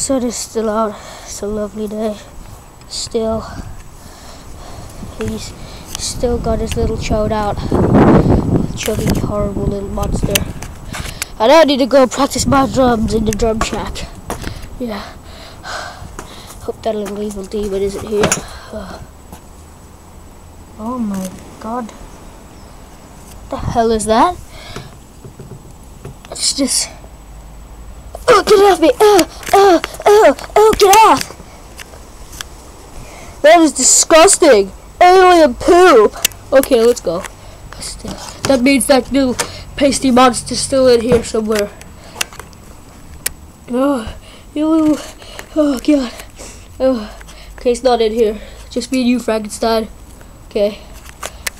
sun is still out. It's a lovely day. Still, he's still got his little chode out. Chubby, horrible little monster. And I need to go practice my drums in the drum shack. Yeah. Hope that little evil demon isn't here. Oh my god. What the hell is that? It's just... Oh, get off me! Oh, get off! That is disgusting! Alien poop! Okay, let's go. That means that little pasty monster's still in here somewhere. Oh, you little... Oh, God. Oh, okay, it's not in here. Just me and you, Frankenstein. Okay,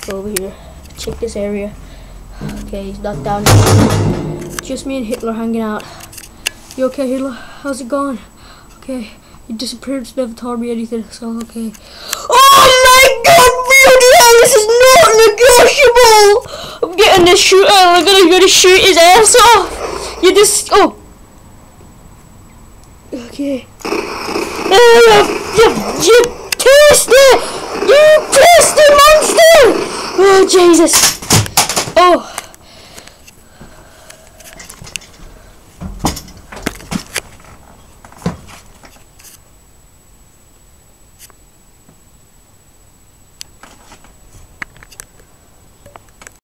go over here. Check this area. Okay, he's not down here. Just me and Hitler hanging out. You okay, Hitler? How's it going? Okay, your disappearance never told me anything, so okay. Oh my God, this is not negotiable! I'm getting this shooter. I'm gonna shoot his ass off. You just... Oh. Okay. You tasty monster! Oh, Jesus.